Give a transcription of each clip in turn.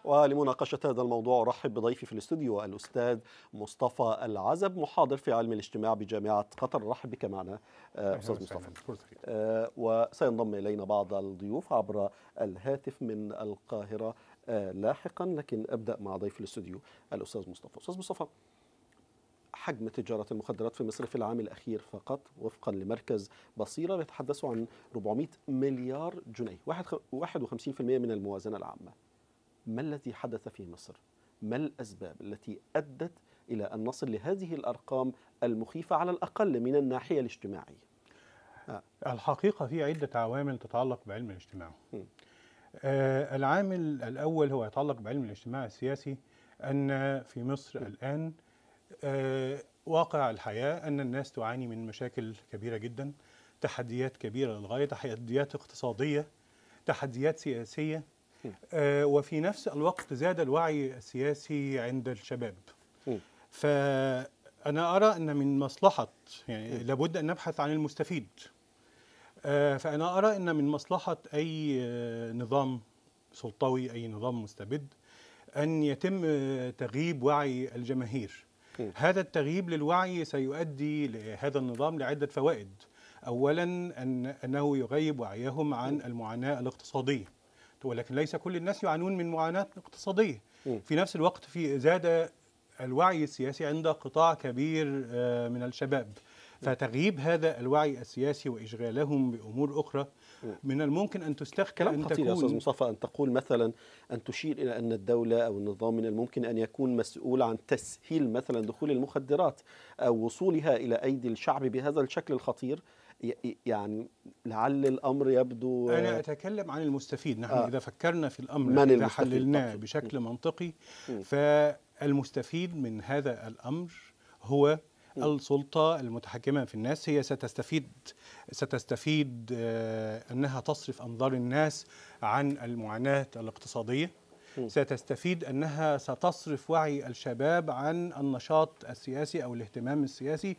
ولمناقشة هذا الموضوع أرحب بضيفي في الاستوديو الأستاذ مصطفى العزب، محاضر في علم الاجتماع بجامعة قطر. أرحب بك معنا أستاذ مصطفى. وسينضم إلينا بعض الضيوف عبر الهاتف من القاهرة لاحقا، لكن أبدأ مع ضيف الاستوديو الأستاذ مصطفى. أستاذ مصطفى، حجم تجارة المخدرات في مصر في العام الأخير فقط وفقا لمركز بصيرة يتحدث عن 400 مليار جنيه، 51% من الموازنة العامة. ما الذي حدث في مصر؟ ما الأسباب التي أدت إلى أن نصل لهذه الأرقام المخيفة على الأقل من الناحية الاجتماعية؟ الحقيقة في عدة عوامل تتعلق بعلم الاجتماع. العامل الأول هو يتعلق بعلم الاجتماع السياسي، أن في مصر الآن واقع الحياة أن الناس تعاني من مشاكل كبيرة جدا، تحديات كبيرة للغاية، تحديات اقتصادية، تحديات سياسية، وفي نفس الوقت زاد الوعي السياسي عند الشباب. فأنا أرى أن من مصلحة، يعني لابد أن نبحث عن المستفيد. فأنا أرى أن من مصلحة أي نظام سلطوي، أي نظام مستبد، أن يتم تغييب وعي الجماهير. هذا التغييب للوعي سيؤدي لهذا النظام لعدة فوائد. أولا أنه يغيب وعيهم عن المعاناة الاقتصادية، ولكن ليس كل الناس يعانون من معاناة اقتصادية. في نفس الوقت زاد الوعي السياسي عند قطاع كبير من الشباب، فتغييب هذا الوعي السياسي وإشغالهم بأمور أخرى من الممكن أن تستخدم. كلام خطير يا أستاذ مصطفى، أن تقول مثلا، أن تشير إلى أن الدولة أو النظام من الممكن أن يكون مسؤول عن تسهيل مثلا دخول المخدرات أو وصولها إلى أيدي الشعب بهذا الشكل الخطير. يعني لعل الأمر يبدو، أنا أتكلم عن المستفيد. نحن إذا فكرنا في الأمر، إذا حللناه بشكل منطقي، فالمستفيد من هذا الأمر هو السلطة المتحكمة في الناس. هي ستستفيد أنها تصرف أنظار الناس عن المعاناة الاقتصادية، ستستفيد أنها ستصرف وعي الشباب عن النشاط السياسي أو الاهتمام السياسي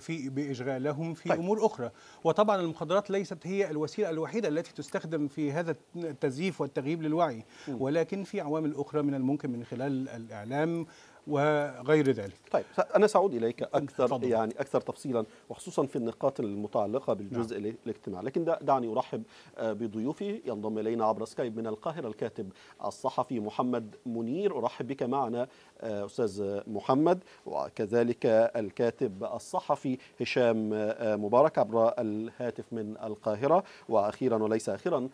بإشغالهم في أمور أخرى. وطبعا المخدرات ليست هي الوسيلة الوحيدة التي تستخدم في هذا التزييف والتغييب للوعي، ولكن في عوامل أخرى من الممكن من خلال الإعلام وغير ذلك. طيب، أنا سأعود إليك أكثر تفصيلا، وخصوصا في النقاط المتعلقة بالجزء الاجتماعي، لكن دعني أرحب بضيوفي. ينضم إلينا عبر سكايب من القاهرة الكاتب الصحفي محمد منير. أرحب بك معنا أستاذ محمد، وكذلك الكاتب الصحفي هشام مبارك عبر الهاتف من القاهرة، وأخيرا وليس أخيرا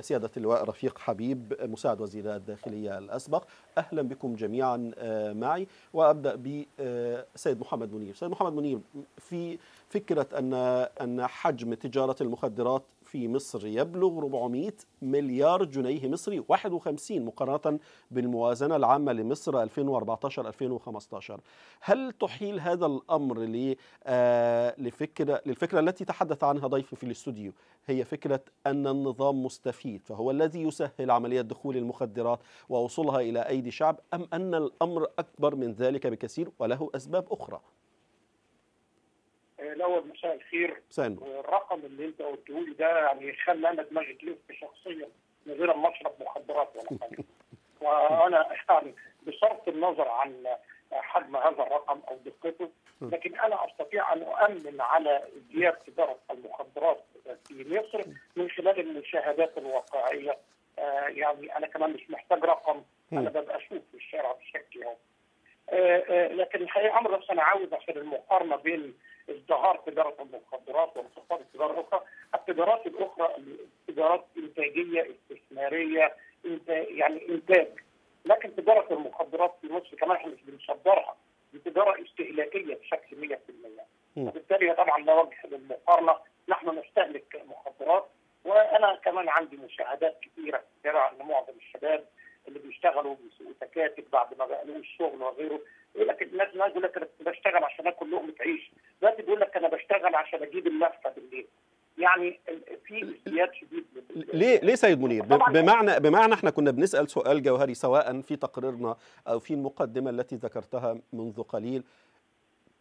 سيادة اللواء رفيق حبيب مساعد وزير الداخلية الأسبق. أهلا بكم جميعا معي، وأبدأ بسيد محمد منير. سيد محمد منير، في فكرة أن حجم تجارة المخدرات في مصر يبلغ 400 مليار جنيه مصري، 51 مقارنة بالموازنة العامة لمصر 2014-2015. هل تحيل هذا الأمر للفكرة التي تحدث عنها ضيفي في الاستوديو، هي فكرة أن النظام مستفيد فهو الذي يسهل عملية دخول المخدرات ووصولها إلى أيدي شعب، أم أن الأمر أكبر من ذلك بكثير وله أسباب أخرى؟ الأول مساء الخير. الرقم اللي أنت قلته لي ده يعني خلى أنا دماغي تلف شخصيا من غير ما أشرب مخدرات ولا حاجة. وأنا يعني بصرف النظر عن حجم هذا الرقم أو دقته، لكن أنا أستطيع أن أؤمن على ازدياد تجارة المخدرات في مصر من خلال المشاهدات الواقعية. يعني أنا كمان مش محتاج رقم، أنا ببقى أشوف في الشارع بشكل يومي. لكن الحقيقة أمر بس أنا عاوز عشان المقارنة بين ازدهار تجارة المخدرات وانخفاض التجارة الأخرى. التجارات الأخرى تجارات إنتاجية استثمارية، يعني إنتاج، لكن تجارة المخدرات في مصر كمان احنا مش بنصدرها، دي تجارة استهلاكية بشكل 100%. وبالتالي طبعا لا وجه للمقارنة، نحن نستهلك مخدرات. وأنا كمان عندي مشاهدات كثيرة ترى أن معظم الشباب اللي بيشتغلوا بيسوقوا تكاتك بعد ما بقى لهم الشغل وغيره، يقول لك الناس يقول لك انا بشتغل عشان اكل لقمه عيش، دلوقتي بيقول لك انا بشتغل عشان اجيب اللفه بالليل. يعني في ازدياد شديد. ليه سيد منير؟ بمعنى احنا كنا بنسال سؤال جوهري سواء في تقريرنا او في المقدمه التي ذكرتها منذ قليل.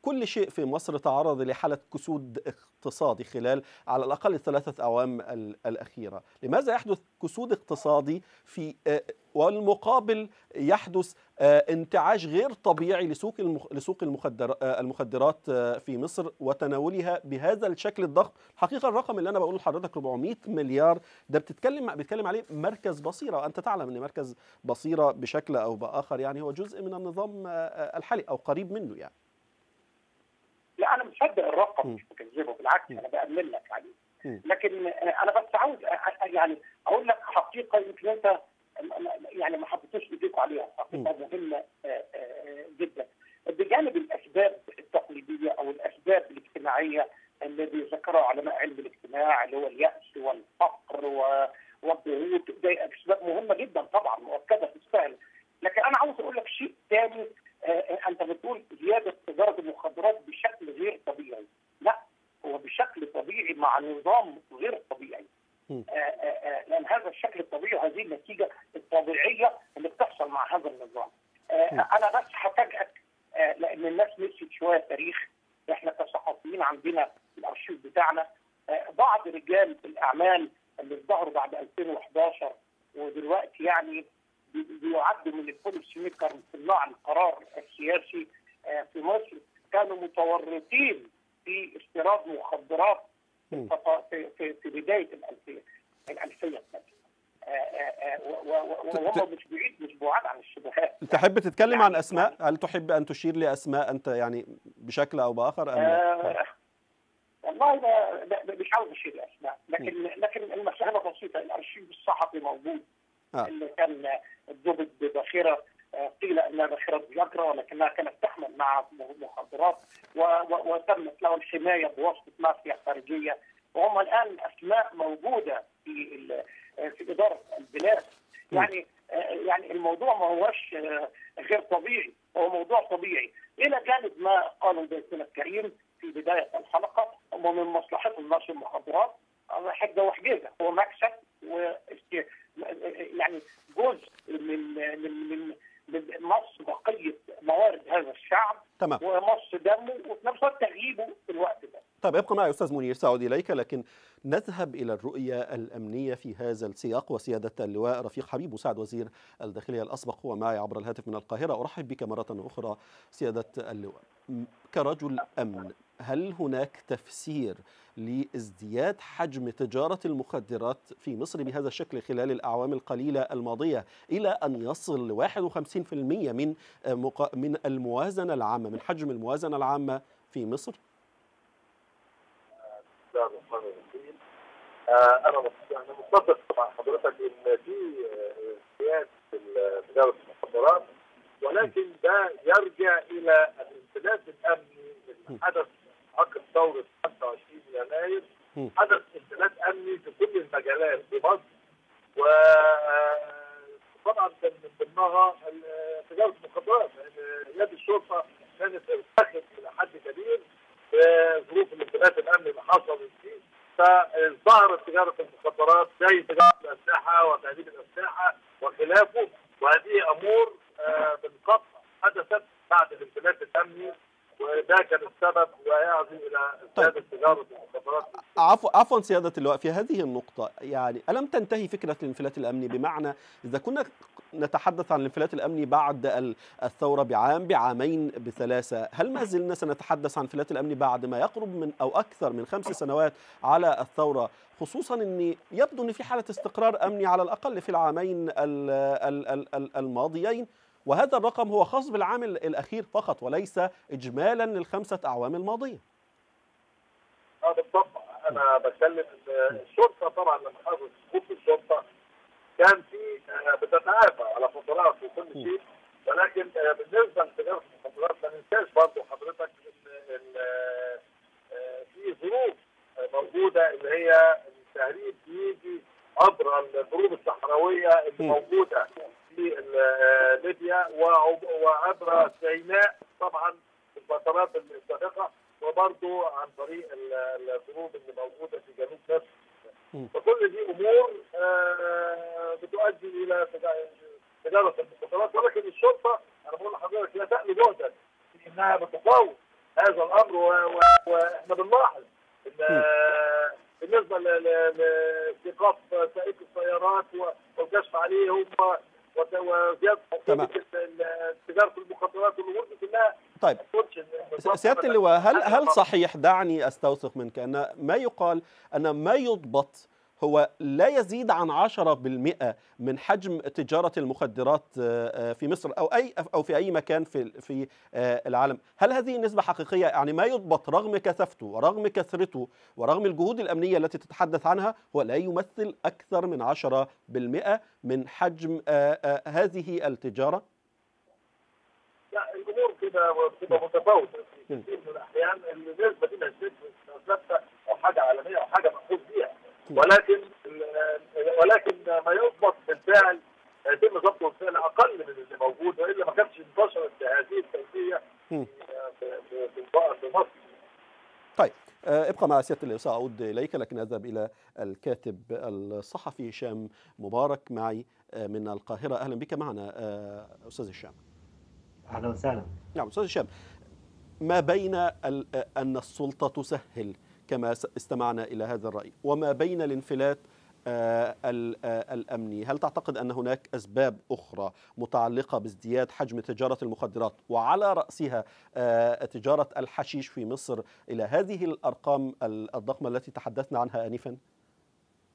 كل شيء في مصر تعرض لحالة كسود اقتصادي خلال على الأقل ال3 أعوام الأخيرة. لماذا يحدث كسود اقتصادي والمقابل يحدث انتعاش غير طبيعي لسوق المخدرات في مصر وتناولها بهذا الشكل الضخم؟ حقيقة الرقم اللي أنا بقوله لحضرتك 400 مليار، ده بيتكلم عليه مركز بصيرة، وأنت تعلم أن مركز بصيرة بشكل أو بآخر يعني هو جزء من النظام الحالي أو قريب منه يعني. لا انا مصدق الرقم، مش بكذبه، بالعكس انا بأمن لك عليه. لكن انا بس عاوز يعني اقول لك حقيقه يمكن انت يعني ما حطيتوش ايديكم عليها، حقيقه مهمه جدا. بجانب الاسباب التقليديه او الاسباب الاجتماعيه الذي ذكرها علماء علم الاجتماع اللي هو اليأس والفقر والضغوط، ده اسباب مهمه جدا طبعا مؤكده تستاهل. لكن انا عاوز اقول لك شيء ثاني. انت بتقول زياده تجاره المخدرات بشكل غير طبيعي، لا هو بشكل طبيعي مع نظام غير طبيعي. لان هذا الشكل الطبيعي وهذه النتيجه الطبيعيه اللي بتحصل مع هذا النظام. انا بس هفاجئك لان الناس نسيت شويه تاريخ. احنا كصحفيين عندنا الارشيف بتاعنا بعض رجال الاعمال اللي ظهروا بعد 2011 ودلوقتي يعني بيعدوا من البوليسي ميكر صناع القرار السياسي في مصر، كانوا متورطين في استيراد مخدرات في بدايه الألفية وهم مش بعاد عن الشبهات. تحب تتكلم يعني عن اسماء؟ هل تحب ان تشير لاسماء انت يعني بشكل او باخر ام والله مش عاوز اشير لاسماء، لكن المساله بسيطه. الارشيف الصحفي موجود اللي كان ضبط بباخره قيل انها باخره فياجرا ولكنها كانت تحمل مع مخدرات وتمت له الحمايه بواسطه مافيا خارجيه، وهم الان اسماء موجوده في اداره البلاد. يعني الموضوع ما هوش غير طبيعي، هو موضوع طبيعي الى جانب ما قاله ضيفنا الكريم في بدايه الحلقه، ومن مصلحتهم نشر المخدرات حجه وحجيجه، هو مكسب يعني جزء من مص بقيه موارد هذا الشعب تمام. ومص دمه وفي نفس الوقت تغييبه في الوقت ده. طيب ابقى معي استاذ منير، سأعود اليك، لكن نذهب الى الرؤيه الامنيه في هذا السياق. وسياده اللواء رفيق حبيب مساعد وزير الداخليه الاسبق هو معي عبر الهاتف من القاهره. ارحب بك مره اخرى سياده اللواء. كرجل امن، هل هناك تفسير لازدياد حجم تجاره المخدرات في مصر بهذا الشكل خلال الاعوام القليله الماضيه الى ان يصل ل 51% من الموازنه العامه، من حجم الموازنه العامه في مصر؟ انا متفق مع حضرتك ان في ازدياد في تجاره المخدرات، ولكن ده يرجع الى الانسداد الامني اللي حدث عقب ثوره 25 يناير. حدث انسداد امني في كل المجالات في مصر، وطبعا كان من ضمنها تجاره المخدرات، لان يد الشرطه كانت ارتخت الى حد كبير في ظروف الانسداد الامني اللي حصلت فيه، فظهرت تجاره المخدرات زي تجاره الاسلحه وتهريب الاسلحه وخلافه، وهذه امور بالقطع حدثت بعد الانسداد الامني، وده كان السبب ويعزو الى زياده تجاره المخدرات. عفوا سياده اللواء، في هذه النقطه يعني الم تنتهي فكره الانفلات الامني؟ بمعنى اذا كنا نتحدث عن الانفلات الامني بعد الثوره بعام بعامين بثلاثه، هل ما زلنا سنتحدث عن الانفلات الامني بعد ما يقرب من او اكثر من 5 سنوات على الثوره، خصوصا ان يبدو ان في حاله استقرار امني على الاقل في العامين الماضيين، وهذا الرقم هو خاص بالعام الأخير فقط وليس إجمالا ل5 أعوام الماضية. بالطبع أنا بتكلم الشرطة طبعا لما حصلت سقوط الشرطة كان في بتتعافى على فترات وكل شيء، ولكن بالنسبة لتجارة المخدرات ما ننساش برضه حضرتك إن في ظروف موجودة اللي هي التهريب بيجي عبر الضروب الصحراوية اللي موجودة في ليبيا وعبر سيناء طبعا في الفترات السابقه، وبرضه عن طريق الضروب اللي موجوده في جنوب مصر. فكل دي امور بتؤدي الى تجاره المخدرات، ولكن الشرطه انا بقول لحضرتك لا تألو جهدا في انها بتقاوم هذا الامر، واحنا بنلاحظ ان بالنسبه لاستيقاف سائق السيارات والكشف عليهم وزياده تجاره المخدرات والامور دي كلها. طيب سياده اللواء، هل صحيح، دعني استوثق منك، ان ما يقال ان ما يضبط هو لا يزيد عن 10% من حجم تجارة المخدرات في مصر أو في أي مكان في العالم؟ هل هذه نسبة حقيقية؟ يعني ما يضبط رغم كثافته ورغم كثرته ورغم الجهود الأمنية التي تتحدث عنها هو لا يمثل أكثر من 10% من حجم هذه التجارة؟ لا، الأمور كده بتبقى متفاوتة في كثير من الأحيان. النسبة دي مش ثابتة أو حاجة عالمية أو حاجة مأخوذ بيها، ولكن ما يضبط بالفعل يتم ضبطه بالفعل اقل من اللي موجود، والا ما كانش انتشرت بهذه الكيفيه في مصر. طيب ابقى مع سياده اللواء، سأعود اليك، لكن اذهب الى الكاتب الصحفي هشام مبارك معي من القاهره. اهلا بك معنا استاذ هشام. اهلا وسهلا. نعم استاذ هشام، ما بين ان السلطه تسهل كما استمعنا إلى هذا الرأي وما بين الانفلات الأمني، هل تعتقد أن هناك أسباب أخرى متعلقة بازدياد حجم تجارة المخدرات وعلى رأسها تجارة الحشيش في مصر إلى هذه الأرقام الضخمة التي تحدثنا عنها آنفا؟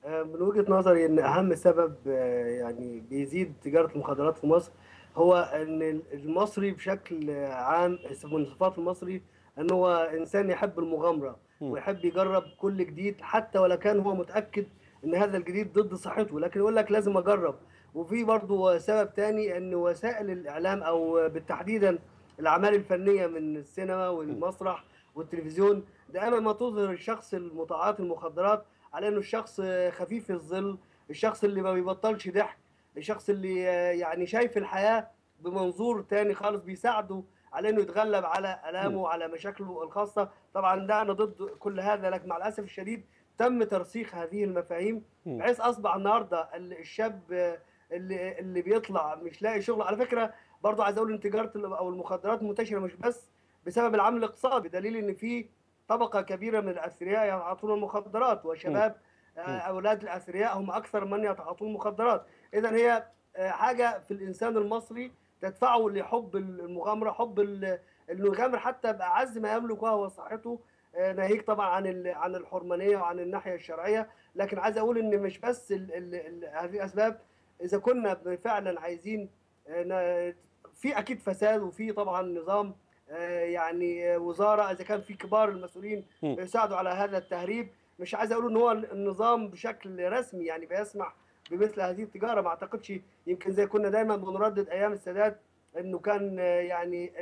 من وجهة نظري أن أهم سبب يعني بيزيد تجارة المخدرات في مصر هو أن المصري بشكل عام، من صفات المصري أنه هو إنسان يحب المغامرة ويحب يجرب كل جديد، حتى ولا كان هو متأكد ان هذا الجديد ضد صحته، لكن يقول لك لازم اجرب. وفي برضه سبب تاني ان وسائل الاعلام او بالتحديدا الاعمال الفنيه من السينما والمسرح والتلفزيون دائما ما تظهر الشخص المتعاطي المخدرات على انه الشخص خفيف الظل، الشخص اللي ما بيبطلش ضحك، الشخص اللي يعني شايف الحياه بمنظور تاني خالص بيساعده على انه يتغلب على الامه وعلى مشاكله الخاصه. طبعا ده انا ضد كل هذا، لكن مع الاسف الشديد تم ترسيخ هذه المفاهيم بحيث اصبح النهارده الشاب اللي بيطلع مش لاقي شغل. على فكره برضه عايز اقول ان تجاره او المخدرات منتشره مش بس بسبب العامل الاقتصادي، بدليل ان في طبقه كبيره من الاثرياء يتعاطون المخدرات، وشباب اولاد الاثرياء هم اكثر من يتعاطون المخدرات. اذا هي حاجه في الانسان المصري تدفعه لحب المغامره، حب انه يغامر حتى باعز ما يملك وهو صحته، ناهيك طبعا عن الحرمانيه وعن الناحيه الشرعيه. لكن عايز اقول ان مش بس هذه الاسباب. اذا كنا فعلا عايزين في اكيد فساد وفي طبعا نظام، يعني وزاره اذا كان في كبار المسؤولين بيساعدوا على هذا التهريب، مش عايز اقول ان هو النظام بشكل رسمي يعني بيسمح بمثل هذه التجاره. ما اعتقدش، يمكن زي كنا دايما بنردد ايام السادات انه كان يعني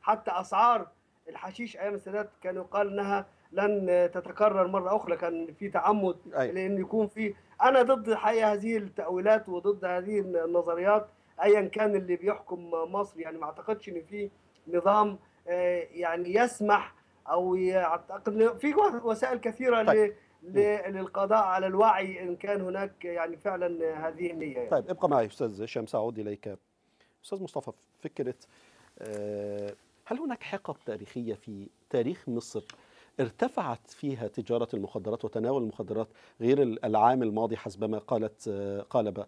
حتى اسعار الحشيش ايام السادات كان يقال انها لن تتكرر مره اخرى، كان في تعمد لان يكون في. انا ضد حقيقه هذه التاويلات وضد هذه النظريات ايا كان اللي بيحكم مصر. يعني ما اعتقدش ان في نظام يعني يسمح او يعتقد في وسائل كثيره للقضاء على الوعي ان كان هناك يعني فعلا هذه النيه يعني. طيب ابقى معي استاذ هشام، سأعود اليك. استاذ مصطفى، فكره هل هناك حقب تاريخيه في تاريخ مصر ارتفعت فيها تجارة المخدرات وتناول المخدرات غير العام الماضي حسبما قالت قالب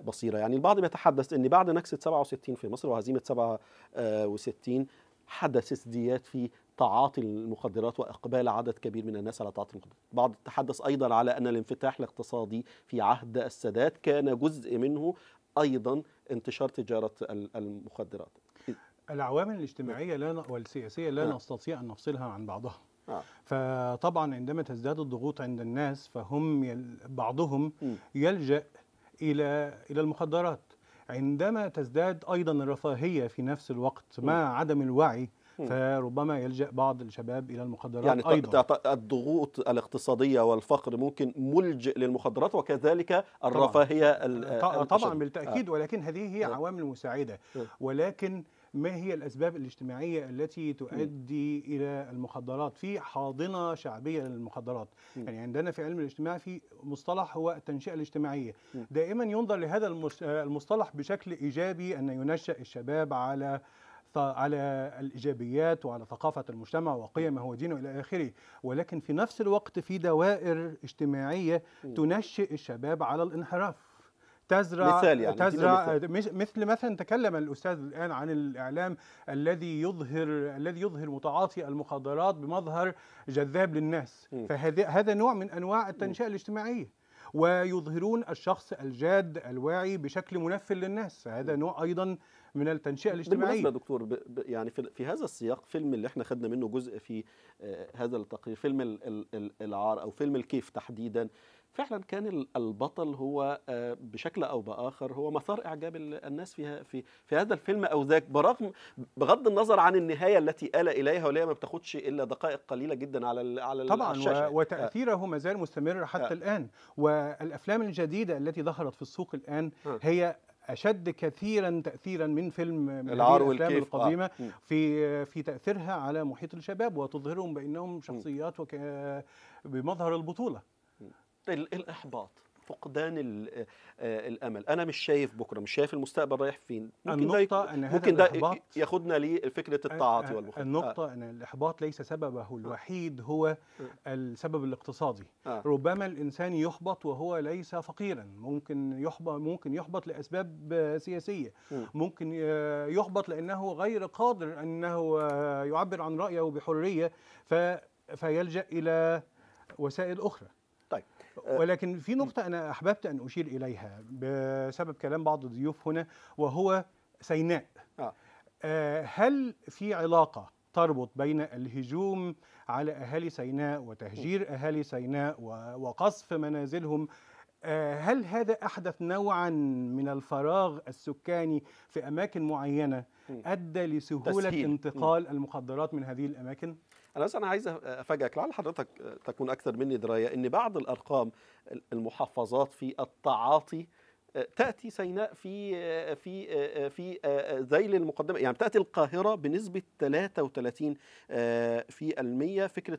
بصيرة؟ يعني البعض يتحدث أن بعد نكسة 67 في مصر وهزيمة 67 حدث ازدياد في تعاطي المخدرات وإقبال عدد كبير من الناس على تعاطي المخدرات. بعض تحدث أيضا على أن الانفتاح الاقتصادي في عهد السادات كان جزء منه أيضا انتشار تجارة المخدرات. العوامل الاجتماعية والسياسية لا نستطيع أن نفصلها عن بعضها. فطبعا عندما تزداد الضغوط عند الناس فهم بعضهم يلجأ إلى المخدرات. عندما تزداد أيضا الرفاهية في نفس الوقت مع عدم الوعي فربما يلجأ بعض الشباب إلى المخدرات يعني أيضا. الضغوط الاقتصادية والفقر ممكن ملجئ للمخدرات، وكذلك الرفاهية طبعا بالتأكيد، ولكن هذه هي عوامل مساعدة. ولكن ما هي الأسباب الاجتماعية التي تؤدي إلى المخدرات؟ في حاضنة شعبية للمخدرات. يعني عندنا في علم الاجتماع في مصطلح هو التنشئة الاجتماعية. دائما ينظر لهذا المصطلح بشكل إيجابي، أن ينشأ الشباب على على الإيجابيات وعلى ثقافة المجتمع وقيمه ودينه إلى آخره، ولكن في نفس الوقت في دوائر اجتماعية تنشئ الشباب على الانحراف، تزرع مثال يعني مثلا تكلم الأستاذ الآن عن الإعلام الذي يظهر متعاطي المخدرات بمظهر جذاب للناس، فهذا نوع من أنواع التنشئة الاجتماعية، ويظهرون الشخص الجاد الواعي بشكل منفر للناس، هذا نوع أيضا من التنشئة الاجتماعية. بالمناسبة دكتور، يعني في هذا السياق فيلم اللي احنا خدنا منه جزء في هذا التقرير، فيلم العار أو فيلم الكيف تحديدا، فعلا كان البطل هو بشكل أو بآخر هو مثار إعجاب الناس في هذا الفيلم أو ذاك، بغض النظر عن النهاية التي آل إليها، واللي ما بتاخدش إلا دقائق قليلة جدا على طبعا الشاشة. وتأثيره ما زال مستمر حتى الآن، والأفلام الجديدة التي ظهرت في السوق الآن هي أشد كثيرا تأثيرا من فيلم العار والكيف القديمة في تأثيرها على محيط الشباب، وتظهرهم بأنهم شخصيات بمظهر البطولة. الإحباط، فقدان الأمل، أنا مش شايف بكرة، مش شايف المستقبل رايح فين. ممكن ده ياخدنا لفكرة التعاطي والمخاطرة. النقطة أن الإحباط ليس سببه الوحيد هو السبب الاقتصادي. ربما الإنسان يحبط وهو ليس فقيرا، ممكن يحبط لأسباب سياسية، ممكن يحبط لأنه غير قادر أنه يعبر عن رأيه بحرية فيلجأ إلى وسائل أخرى. طيب، ولكن في نقطة أنا أحببت أن أشير إليها بسبب كلام بعض الضيوف هنا، وهو سيناء. هل في علاقة تربط بين الهجوم على أهالي سيناء وتهجير أهالي سيناء وقصف منازلهم؟ هل هذا أحدث نوعا من الفراغ السكاني في أماكن معينة أدى لسهولة انتقال المخدرات من هذه الأماكن؟ أنا عايز أفاجئك، لعل حضرتك تكون أكثر مني دراية، إن بعض الأرقام المحافظات في التعاطي تأتي سيناء في ذيل المقدمة، يعني تأتي القاهرة بنسبة 33% فكرة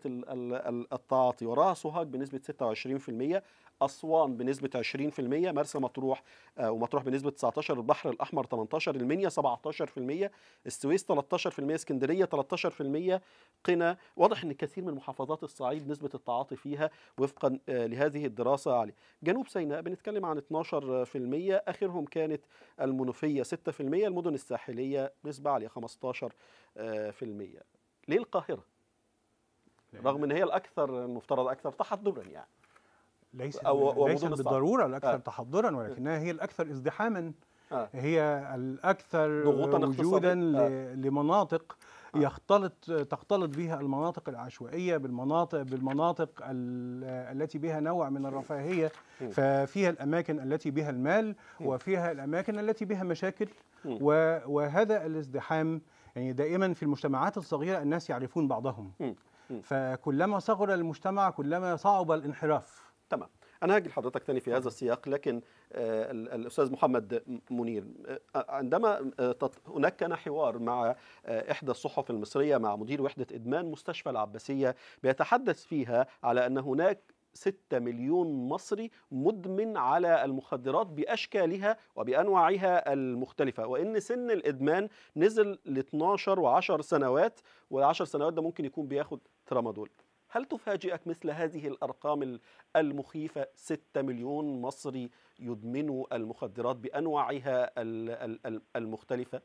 التعاطي، وراها سوهاج بنسبة 26%، أسوان بنسبة 20%، مرسى مطروح ومطروح بنسبة 19%، البحر الأحمر 18%، المنيا 17%، السويس 13%، اسكندرية 13%، قنا. واضح أن كثير من محافظات الصعيد نسبة التعاطي فيها وفقا لهذه الدراسة عالية. جنوب سيناء بنتكلم عن 12%، آخرهم كانت المنوفية 6%، المدن الساحلية نسبة عالية 15%. ليه القاهرة؟ رغم أن هي الأكثر المفترض أكثر تحضرا، يعني ليس بالضرورة الأكثر تحضرا، ولكنها هي الأكثر ازدحاما، هي الأكثر وجودا لمناطق تختلط بها المناطق العشوائية بالمناطق التي بها نوع من الرفاهية، ففيها الأماكن التي بها المال وفيها الأماكن التي بها مشاكل، وهذا الازدحام يعني دائما في المجتمعات الصغيرة الناس يعرفون بعضهم، فكلما صغر المجتمع كلما صعب الانحراف. تمام. أنا هاجي لحضرتك تاني في هذا السياق، لكن الأستاذ محمد منير، عندما هناك كان حوار مع إحدى الصحف المصرية مع مدير وحدة إدمان مستشفى العباسية، بيتحدث فيها على أن هناك 6 مليون مصري مدمن على المخدرات بأشكالها وبأنواعها المختلفة، وإن سن الإدمان نزل ل 12 و10 سنوات، و10 سنوات ده ممكن يكون بياخد ترامادول. هل تفاجئك مثل هذه الأرقام المخيفة؟ 6 مليون مصري يدمنوا المخدرات بأنواعها المختلفة؟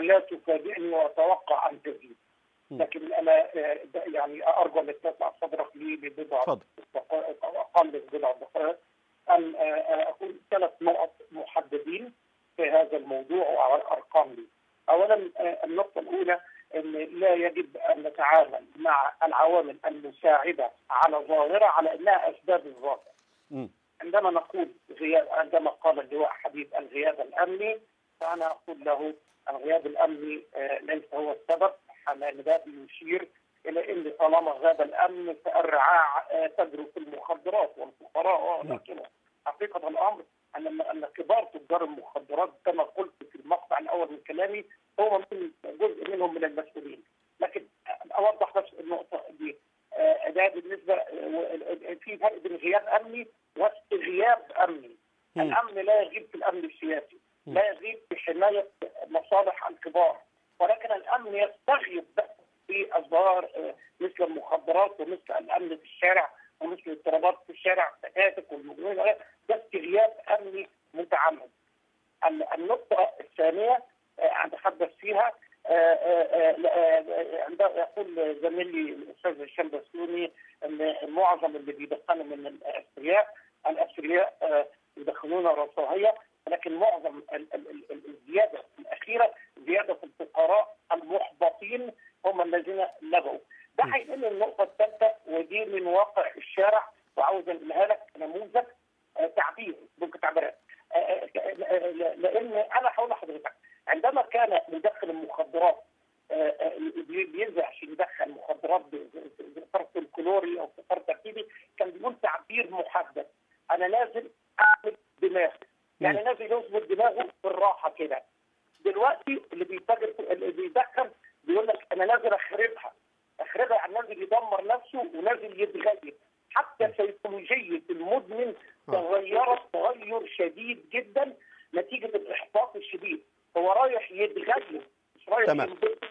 لا تفاجئني وأتوقع أن تزيد، لكن أنا يعني أرجو أن تتسع صدرك لي ببضع دقائق أو أقل من بضع دقائق، أن أقول 3 نقط محددين في هذا الموضوع وعلى الأرقام لي. أولا، النقطة الأولى أن لا يجب أن نتعامل مع العوامل المساعدة على ظاهرة على أنها أسباب الظاهرة. عندما نقول عندما قال اللواء حبيب الغياب الأمني، فأنا أقول له الغياب الأمني ليس هو السبب، لأن ده يشير إلى أن طالما غاب الأمن فالرعاع تجري في المخدرات والفقراء ولكن حقيقة الأمر أن كبار تجار المخدرات كما قلت في المقطع الأول من كلامي هو من جزء منهم من المسؤولين، لكن أوضح بس النقطة دي. ده بالنسبة في فرق بين غياب أمني واستغياب أمني. الأمن لا يغيب في الأمن السياسي، لا يزيد بحمايه مصالح الكبار، ولكن الامن يستغيب في اظهار مثل المخدرات ومثل الامن في الشارع ومثل الاضطرابات في الشارع، التكاتك والمجنون، ده استغياب امني متعمد. النقطه الثانيه اتحدث فيها عندما يقول زميلي الاستاذ هشام بسيوني ان معظم اللي بيدخنوا من الاثرياء يدخنون رفاهيه، ولكن معظم الزياده الاخيره زياده في الفقراء المحبطين هم الذين لغوا. ده هيقول النقطه الثالثه، ودي من واقع الشارع، وعاوز انقلها لك نموذج تعبير ممكن تعبيرات، لان انا هقول لحضرتك عندما كان مدخن المخدرات بينزل عشان يدخل مخدرات بفرط الكلوري او بفرط تركيبي، كان بيقول تعبير محدد: انا نازل اعمل دماغ، يعني نازل يظبط دماغه بالراحه كده. دلوقتي اللي بيدخن بيقول لك انا نازل اخربها يعني نازل يدمر نفسه ونازل يتغير. حتى سيكولوجيه المدمن تغيرت تغير شديد جدا نتيجه الاحباط الشديد، هو رايح يتغير مش رايح ينبسط.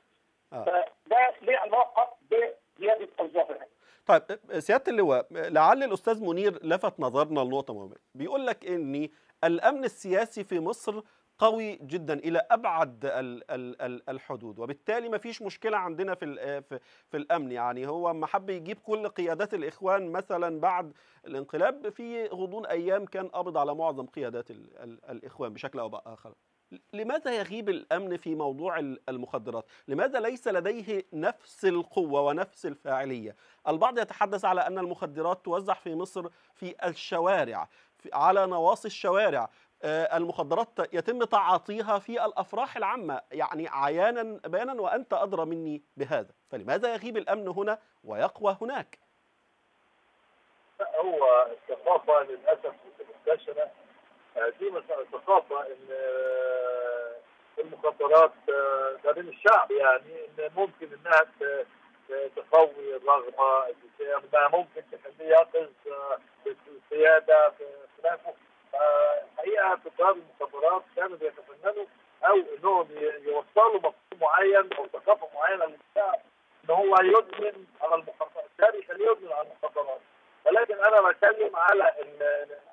فده له علاقه بزياده الظاهره. طيب سياده اللواء، لعل الاستاذ منير لفت نظرنا لنقطه مهمه، بيقول لك ان الامن السياسي في مصر قوي جدا الى ابعد الحدود، وبالتالي ما فيش مشكله عندنا في الامن. يعني هو ما حب يجيب كل قيادات الاخوان مثلا بعد الانقلاب، في غضون ايام كان قابض على معظم قيادات الاخوان بشكل او باخر. لماذا يغيب الامن في موضوع المخدرات؟ لماذا ليس لديه نفس القوه ونفس الفاعليه؟ البعض يتحدث على ان المخدرات توزع في مصر في الشوارع، على نواصي الشوارع. المخدرات يتم تعاطيها في الافراح العامه، يعني عيانا بيانا، وانت ادرى مني بهذا. فلماذا يغيب الامن هنا ويقوى هناك؟ هو الثقافه للاسف المنتشره دي ثقافه ان المخدرات ده بين الشعب، يعني ان ممكن انها تقوي الرغبه، انها ممكن تخليه يقظ بالسياده في خلافه. الحقيقه تجار المخدرات كانوا بيتفننوا او انهم يوصلوا مفهوم معين او ثقافه معينه للشعب ان هو يدمن على المخدرات، كان يخليه يدمن على المخدرات. ولكن انا بتكلم على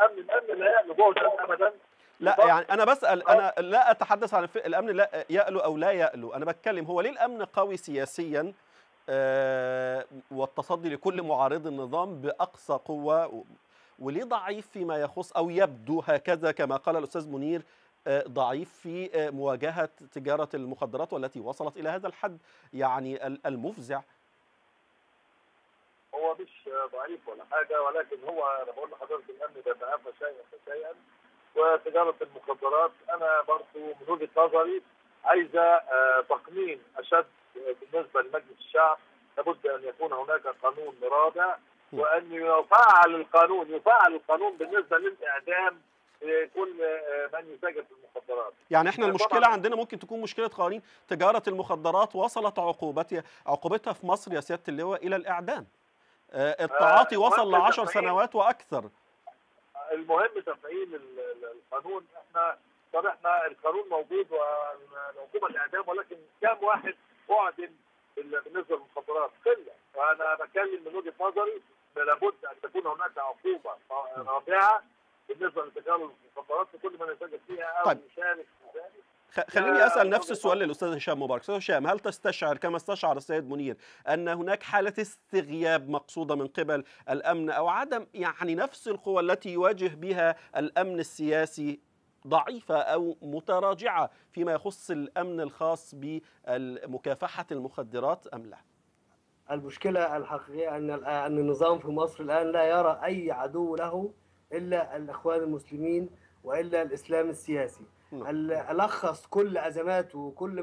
الامن لا يألو جهدا ابدا. لا يعني انا بسال، انا لا اتحدث عن الامن لا يألو او لا يألو، انا بتكلم هو ليه الامن قوي سياسيا والتصدي لكل معارض النظام باقصى قوه، وليه ضعيف فيما يخص او يبدو هكذا كما قال الاستاذ منير ضعيف في مواجهه تجاره المخدرات والتي وصلت الى هذا الحد يعني المفزع؟ هو مش ضعيف ولا حاجه، ولكن هو انا بقول لحضرتك الامن بيتعافى شيئا فشيئا، وتجاره المخدرات انا برضه من وجهه نظري عايزه تقنين اشد بالنسبه لمجلس الشعب. لابد ان يكون هناك قانون رادع، وان يفعل القانون بالنسبه للاعدام لكل من يتاجر في المخدرات. يعني احنا المشكله عندنا ممكن تكون مشكله قوانين تجاره المخدرات وصلت عقوبتها في مصر يا سياده اللواء الى الاعدام. التعاطي وصل ل10 سنوات واكثر. المهم تفعيل القانون. احنا القانون موجود وعقوبه الاعدام، ولكن كم واحد اعدم بالنسبه للمخدرات؟ قله. وانا بتكلم من وجهه نظري لابد ان تكون هناك عقوبه رادعه بالنسبه لتجاره المخدرات لكل من يتاجر فيها او يشارك في ذلك. خليني اسال نفس السؤال للاستاذ هشام مبارك. استاذ هشام، هل تستشعر كما استشعر السيد منير ان هناك حاله استغياب مقصوده من قبل الامن، او عدم يعني نفس القوى التي يواجه بها الامن السياسي ضعيفه او متراجعه فيما يخص الامن الخاص بمكافحه المخدرات ام لا؟ المشكله الحقيقيه ان النظام في مصر الان لا يرى اي عدو له الا الاخوان المسلمين والا الاسلام السياسي. ألخص كل أزماته وكل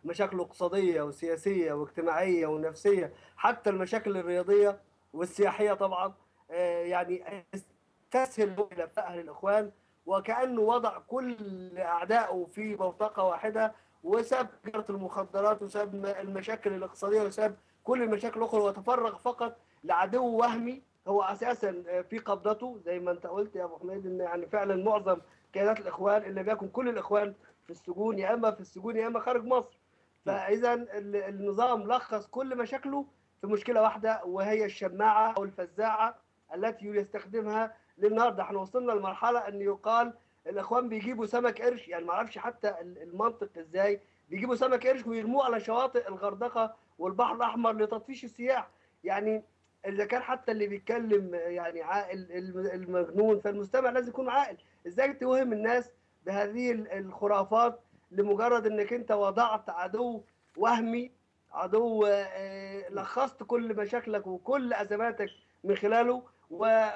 مشاكله اقتصادية وسياسية واجتماعية ونفسية، حتى المشاكل الرياضية والسياحية طبعا، يعني استسهل إلى أهل الإخوان، وكأنه وضع كل أعدائه في بوتقة واحدة، وساب تجارة المخدرات وساب المشاكل الاقتصادية وساب كل المشاكل الأخرى، وتفرغ فقط لعدو وهمي هو أساسا في قبضته. زي ما أنت قلت يا أبو حميد إن يعني فعلا معظم قيادات الاخوان، ان لم يكن كل الاخوان في السجون، يا اما في السجون يا اما خارج مصر. فاذا النظام لخص كل مشاكله في مشكله واحده، وهي الشماعه او الفزاعه التي يستخدمها. للنهارده احنا وصلنا لمرحله ان يقال الاخوان بيجيبوا سمك قرش، يعني ما اعرفش حتى المنطق ازاي بيجيبوا سمك قرش ويرموه على شواطئ الغردقه والبحر الاحمر لتطفيش السياح. يعني اذا كان حتى اللي بيتكلم يعني عاقل المجنون، فالمستمع لازم يكون عاقل. ازاي توهم الناس بهذه الخرافات لمجرد انك انت وضعت عدو وهمي، عدو لخصت كل مشاكلك وكل ازماتك من خلاله،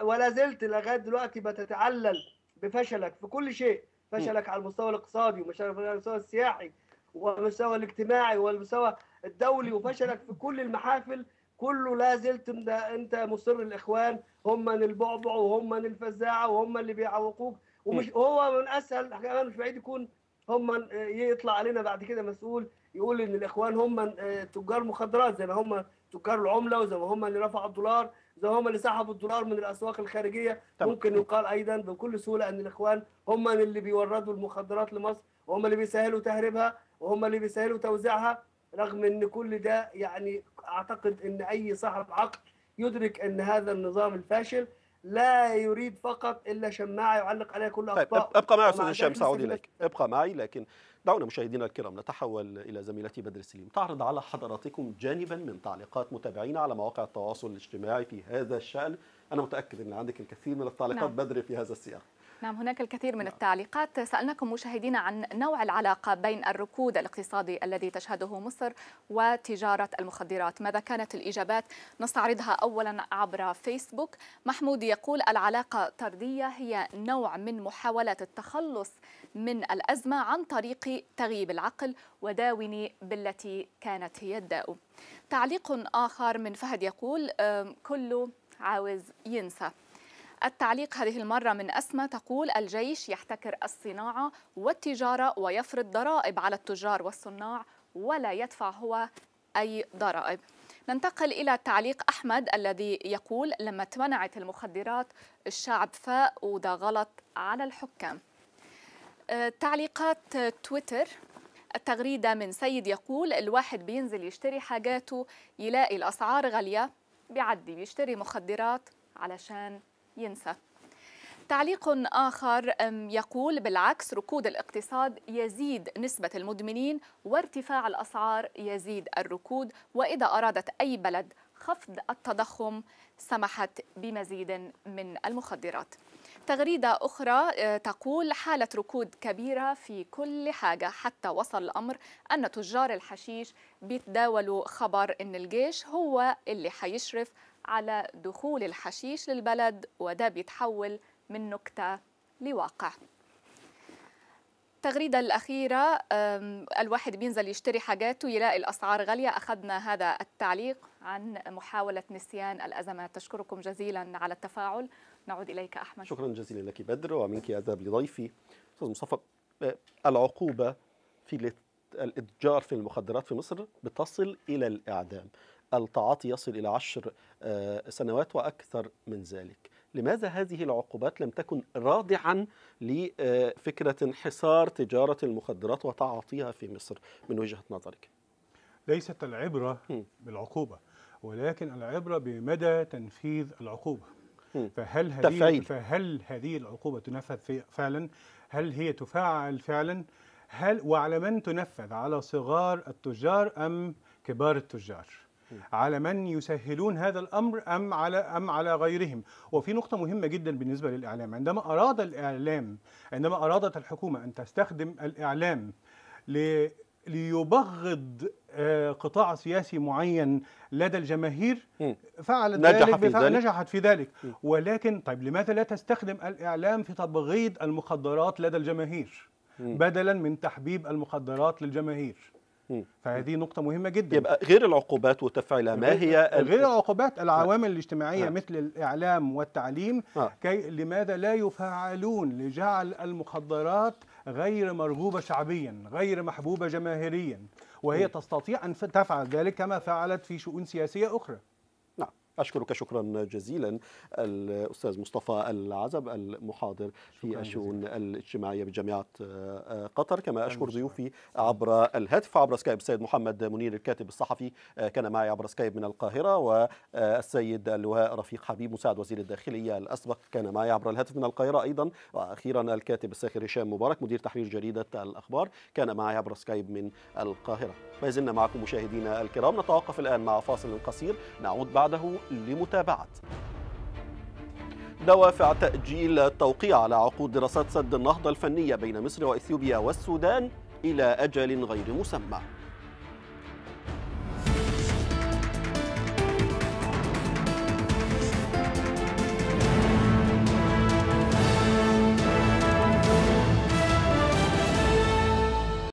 ولا زلت لغايه دلوقتي بتتعلل بفشلك في كل شيء، فشلك على المستوى الاقتصادي وفشلك على المستوى السياحي والمستوى الاجتماعي والمستوى الدولي، وفشلك في كل المحافل. كله لا زلت انت مصر الاخوان هم من البعبع وهم من الفزاعه وهم اللي بيعوقوك. ومش هو من اسهل كمان، مش بعيد يكون هم يطلع علينا بعد كده مسؤول يقول ان الاخوان هم تجار مخدرات، زي ما هم تجار العمله، وزي ما هم اللي رفعوا الدولار، زي ما هم اللي سحبوا الدولار من الاسواق الخارجيه. ممكن يقال ايضا بكل سهوله ان الاخوان هم اللي بيوردوا المخدرات لمصر، وهم اللي بيسهلوا تهريبها، وهم اللي بيسهلوا توزيعها. رغم ان كل ده يعني اعتقد ان اي صاحب عقل يدرك ان هذا النظام الفاشل لا يريد فقط الا شماعه يعلق عليها كل اخطاء. طيب ابقى معي استاذ هشام، سأعود اليك، ابقى معي. لكن دعونا مشاهدينا الكرام نتحول الى زميلتي بدر السليم تعرض على حضراتكم جانبا من تعليقات متابعينا على مواقع التواصل الاجتماعي في هذا الشأن. انا متأكد ان عندك الكثير من التعليقات بدر في هذا السياق. نعم، هناك الكثير من التعليقات. سألناكم مشاهدينا عن نوع العلاقة بين الركود الاقتصادي الذي تشهده مصر وتجارة المخدرات. ماذا كانت الإجابات؟ نستعرضها أولا عبر فيسبوك. محمود يقول العلاقة طردية، هي نوع من محاولات التخلص من الأزمة عن طريق تغييب العقل، وداوني بالتي كانت هي الداء. تعليق آخر من فهد يقول كله عاوز ينسى. التعليق هذه المرة من أسمى تقول الجيش يحتكر الصناعة والتجارة ويفرض ضرائب على التجار والصناع ولا يدفع هو أي ضرائب. ننتقل إلى تعليق أحمد الذي يقول لما اتمنعت المخدرات الشعب فاق وده غلط على الحكام. تعليقات تويتر. التغريدة من سيد يقول الواحد بينزل يشتري حاجاته يلاقي الأسعار غالية بيعدي بيشتري مخدرات علشان ينسى. تعليق آخر يقول بالعكس ركود الاقتصاد يزيد نسبة المدمنين وارتفاع الأسعار يزيد الركود، وإذا أرادت أي بلد خفض التضخم سمحت بمزيد من المخدرات. تغريدة أخرى تقول حالة ركود كبيرة في كل حاجة، حتى وصل الأمر أن تجار الحشيش بيتداولوا خبر أن الجيش هو اللي حيشرف على دخول الحشيش للبلد، وده بيتحول من نكتة لواقع. التغريدة الأخيرة الواحد بينزل يشتري حاجاته يلاقي الأسعار غالية. أخذنا هذا التعليق عن محاولة نسيان الأزمات. تشكركم جزيلا على التفاعل. نعود إليك أحمد. شكرا جزيلا لك بدر، ومنك أذهب لضيفي أستاذ مصطفى. العقوبة في الإتجار في المخدرات في مصر بتصل إلى الإعدام، التعاطي يصل إلى 10 سنوات وأكثر من ذلك. لماذا هذه العقوبات لم تكن رادعا لفكرة انحصار تجارة المخدرات وتعاطيها في مصر من وجهة نظرك؟ ليست العبرة بالعقوبة، ولكن العبرة بمدى تنفيذ العقوبة. فهل هذه العقوبة تنفذ فعلا؟ هل هي تفعل فعلا؟ وعلى من تنفذ؟ على صغار التجار أم كبار التجار؟ على من يسهلون هذا الأمر أم على غيرهم؟ وفي نقطة مهمة جدا بالنسبة للإعلام. عندما أرادت الحكومة أن تستخدم الإعلام ليبغض قطاع سياسي معين لدى الجماهير فعلت ذلك، نجحت في ذلك. ولكن طيب لماذا لا تستخدم الإعلام في تبغيض المخدرات لدى الجماهير بدلا من تحبيب المخدرات للجماهير؟ فهذه نقطة مهمة جدا. يبقى غير العقوبات وتفعيلها، ما هي غير العقوبات؟ العوامل الاجتماعية مثل الإعلام والتعليم. لماذا لا يفعلون لجعل المخدرات غير مرغوبة شعبيا، غير محبوبة جماهيريا، وهي تستطيع أن تفعل ذلك كما فعلت في شؤون سياسية أخرى؟ نعم. أشكرك شكرا جزيلا الأستاذ مصطفى العزب المحاضر في الشؤون الاجتماعية بجامعة قطر. كما أشكر ضيوفي عبر الهاتف عبر سكايب السيد محمد منير الكاتب الصحفي كان معي عبر سكايب من القاهرة، والسيد اللواء رفيق حبيب مساعد وزير الداخلية الأسبق كان معي عبر الهاتف من القاهرة أيضا، وأخيرا الكاتب الساخر هشام مبارك مدير تحرير جريدة الأخبار كان معي عبر سكايب من القاهرة. ما زلنا معكم مشاهدينا الكرام، نتوقف الآن مع فاصل قصير نعود بعده لمتابعة دوافع تأجيل التوقيع على عقود دراسات سد النهضة الفنية بين مصر وإثيوبيا والسودان إلى أجل غير مسمى.